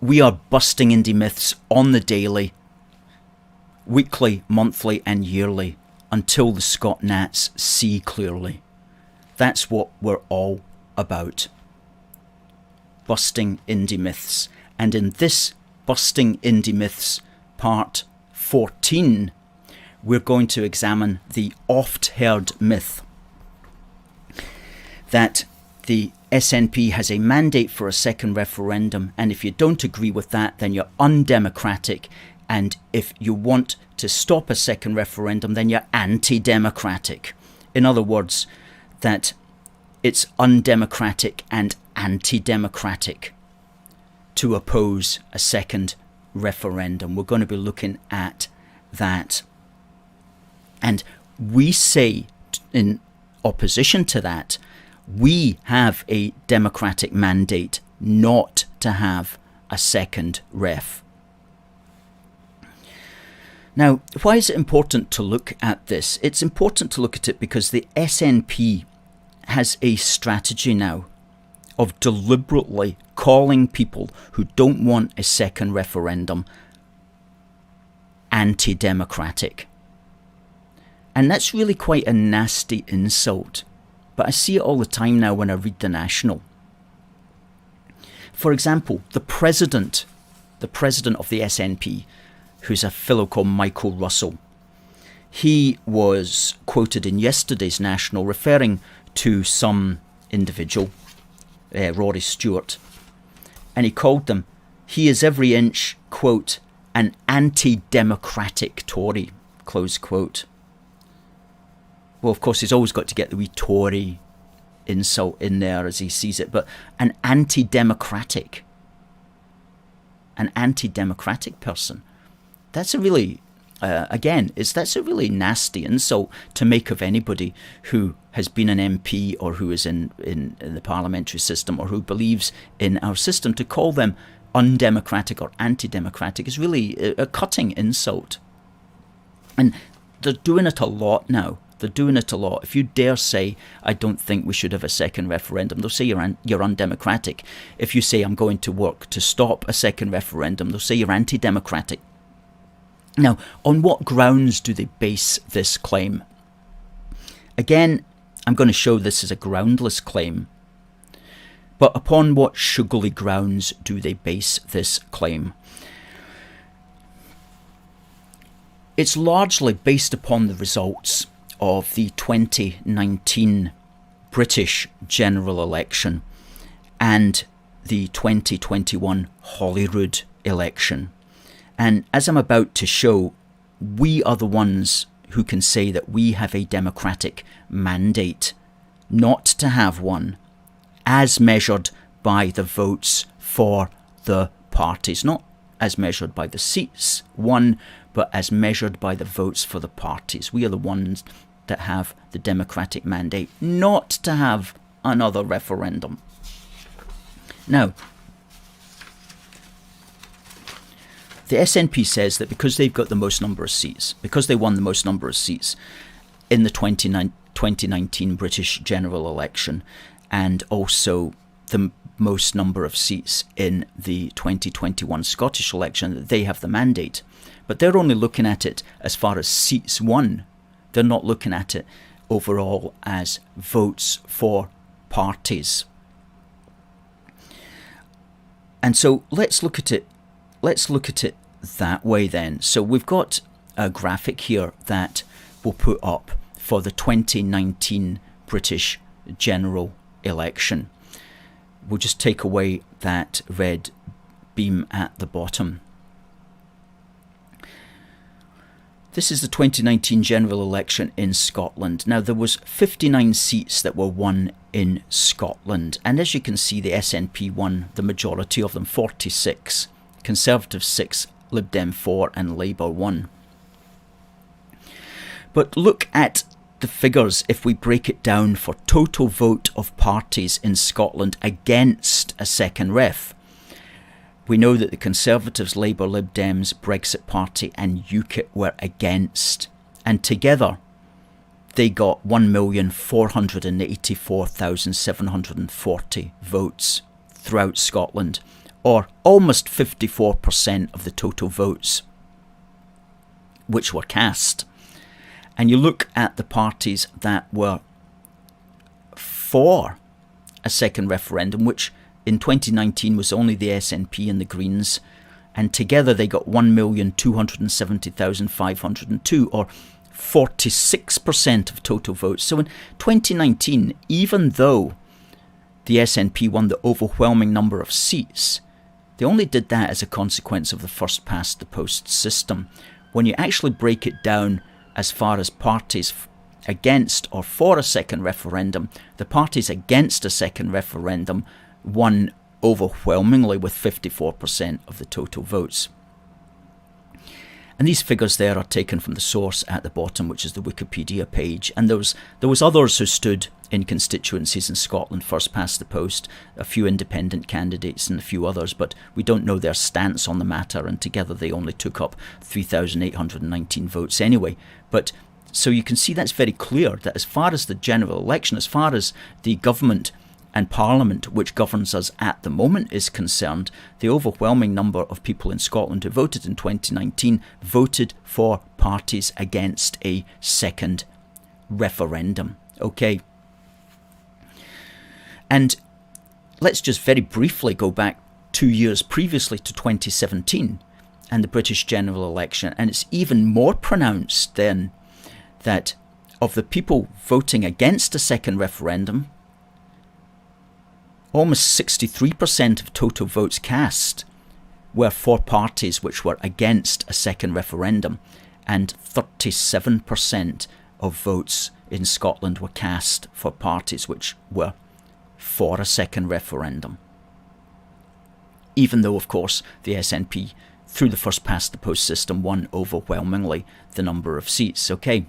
We are busting Indy myths on the daily, weekly, monthly and yearly, until the Scot Nats see clearly. That's what we're all about. Busting Indy myths. And in this Busting Indy Myths part 14, we're going to examine the oft-heard myth that the SNP has a mandate for a second referendum, and if you don't agree with that, then you're undemocratic, and if you want to stop a second referendum, then you're anti-democratic. In other words, that it's undemocratic and anti-democratic to oppose a second referendum. We're going to be looking at that. And we say, in opposition to that, we have a democratic mandate not to have a second ref. Now, why is it important to look at this? It's important to look at it because the SNP has a strategy now of deliberately calling people who don't want a second referendum anti-democratic. And that's really quite a nasty insult. But I see it all the time now when I read the National. For example, the president of the SNP, who's a fellow called Michael Russell, he was quoted in yesterday's National referring to some individual, Rory Stewart, and he called them, he is every inch, quote, an anti-democratic Tory, close quote. Well, of course, he's always got to get the wee Tory insult in there as he sees it, but an anti-democratic person. That's a really, that's a really nasty insult to make of anybody who has been an MP or who is in the parliamentary system or who believes in our system. To call them undemocratic or anti-democratic is really a cutting insult. And they're doing it a lot now. They're doing it a lot. If you dare say, I don't think we should have a second referendum, they'll say you're undemocratic. If you say, I'm going to work to stop a second referendum, they'll say you're anti-democratic. Now, on what grounds do they base this claim? Again, I'm going to show this as a groundless claim. But upon what sugary grounds do they base this claim? It's largely based upon the results of the 2019 British general election and the 2021 Holyrood election. And as I'm about to show, we are the ones who can say that we have a democratic mandate not to have one, as measured by the votes for the parties, not as measured by the seats won, but as measured by the votes for the parties. We are the ones that have the democratic mandate not to have another referendum. Now, the SNP says that because they've got the most number of seats, because they won the most number of seats in the 2019 British general election, and also the most number of seats in the 2021 Scottish election, that they have the mandate. But they're only looking at it as far as seats won. They're not looking at it overall as votes for parties. And so let's look at it that way then. So we've got a graphic here that we'll put up for the 2019 British general election. We'll just take away that red beam at the bottom. This is the 2019 general election in Scotland. Now, there was 59 seats that were won in Scotland, and as you can see, the SNP won the majority of them, 46, Conservative 6, Lib Dem 4 and Labour 1. But look at the figures if we break it down for total vote of parties in Scotland against a second ref. We know that the Conservatives, Labour, Lib Dems, Brexit Party and UKIP were against, and together they got 1,484,740 votes throughout Scotland or almost 54% of the total votes which were cast. And you look at the parties that were for a second referendum, which in 2019 was only the SNP and the Greens, and together they got 1,270,502, or 46% of total votes. So in 2019, even though the SNP won the overwhelming number of seats, they only did that as a consequence of the first past the post system. When you actually break it down as far as parties against or for a second referendum, the parties against a second referendum won overwhelmingly with 54% of the total votes. And these figures there are taken from the source at the bottom, which is the Wikipedia page. And there was others who stood in constituencies in Scotland first past the post, a few independent candidates and a few others, but we don't know their stance on the matter, and together they only took up 3,819 votes anyway. But so you can see that's very clear that as far as the general election, as far as the government and Parliament, which governs us at the moment, is concerned, the overwhelming number of people in Scotland who voted in 2019 voted for parties against a second referendum. Okay. And let's just very briefly go back 2 years previously to 2017 and the British general election. And it's even more pronounced then that of the people voting against a second referendum, almost 63% of total votes cast were for parties which were against a second referendum, and 37% of votes in Scotland were cast for parties which were for a second referendum. Even though, of course, the SNP, through the first past the post system, won overwhelmingly the number of seats. Okay.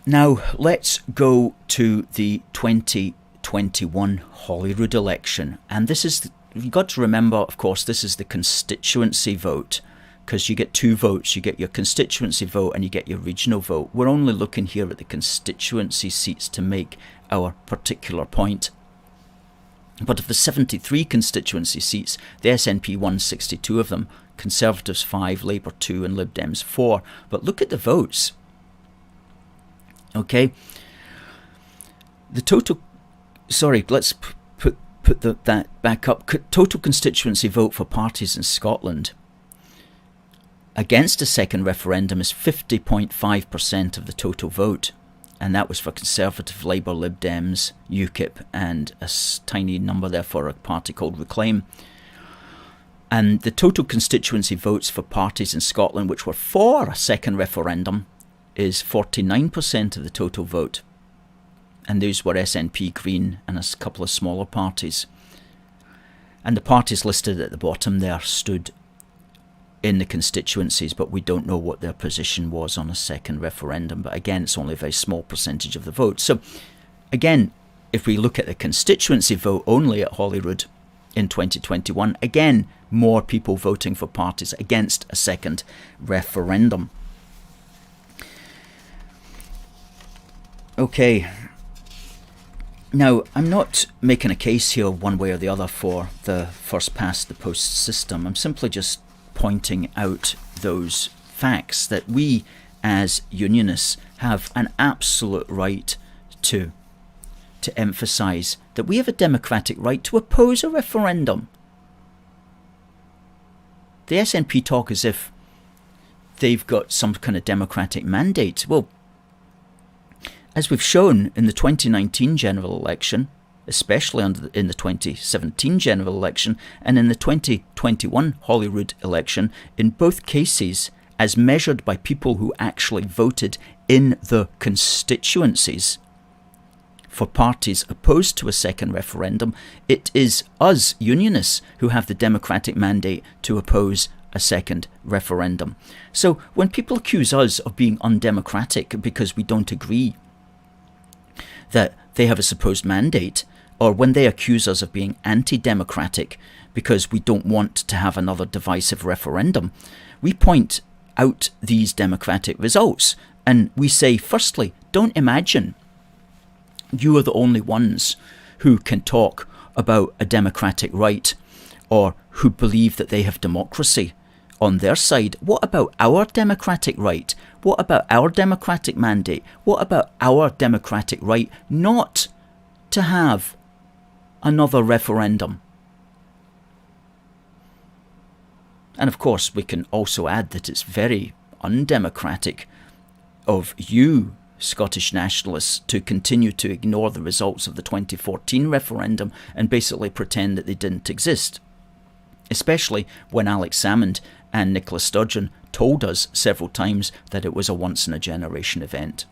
Now, let's go to the 2021 Holyrood election. And this is, you've got to remember, of course, this is the constituency vote, because you get two votes. You get your constituency vote and you get your regional vote. We're only looking here at the constituency seats to make our particular point. But of the 73 constituency seats, the SNP won 62 of them, Conservatives 5, Labour 2 and Lib Dems 4. But look at the votes. Okay, the total, sorry, let's put that back up. Total constituency vote for parties in Scotland against a second referendum is 50.5% of the total vote. And that was for Conservative, Labour, Lib Dems, UKIP, and a tiny number there for a party called Reclaim. And the total constituency votes for parties in Scotland which were for a second referendum is 49% of the total vote. And those were SNP, Green and a couple of smaller parties. And the parties listed at the bottom there stood in the constituencies, but we don't know what their position was on a second referendum. But again, it's only a very small percentage of the vote. So again, if we look at the constituency vote only at Holyrood in 2021, again, more people voting for parties against a second referendum. Okay, now I'm not making a case here one way or the other for the first past the post system. I'm simply just pointing out those facts that we as unionists have an absolute right to emphasise that we have a democratic right to oppose a referendum. The SNP talk as if they've got some kind of democratic mandate. Well, as we've shown in the 2019 general election, especially in the 2017 general election and in the 2021 Holyrood election, in both cases, as measured by people who actually voted in the constituencies for parties opposed to a second referendum, it is us, unionists, who have the democratic mandate to oppose a second referendum. So when people accuse us of being undemocratic because we don't agree that they have a supposed mandate, or when they accuse us of being anti-democratic because we don't want to have another divisive referendum, we point out these democratic results and we say, firstly, don't imagine you are the only ones who can talk about a democratic right, or who believe that they have democracy on their side. What about our democratic right? What about our democratic mandate? What about our democratic right not to have another referendum? And of course, we can also add that it's very undemocratic of you, Scottish nationalists, to continue to ignore the results of the 2014 referendum and basically pretend that they didn't exist. Especially when Alex Salmond and Nicola Sturgeon told us several times that it was a once-in-a-generation event.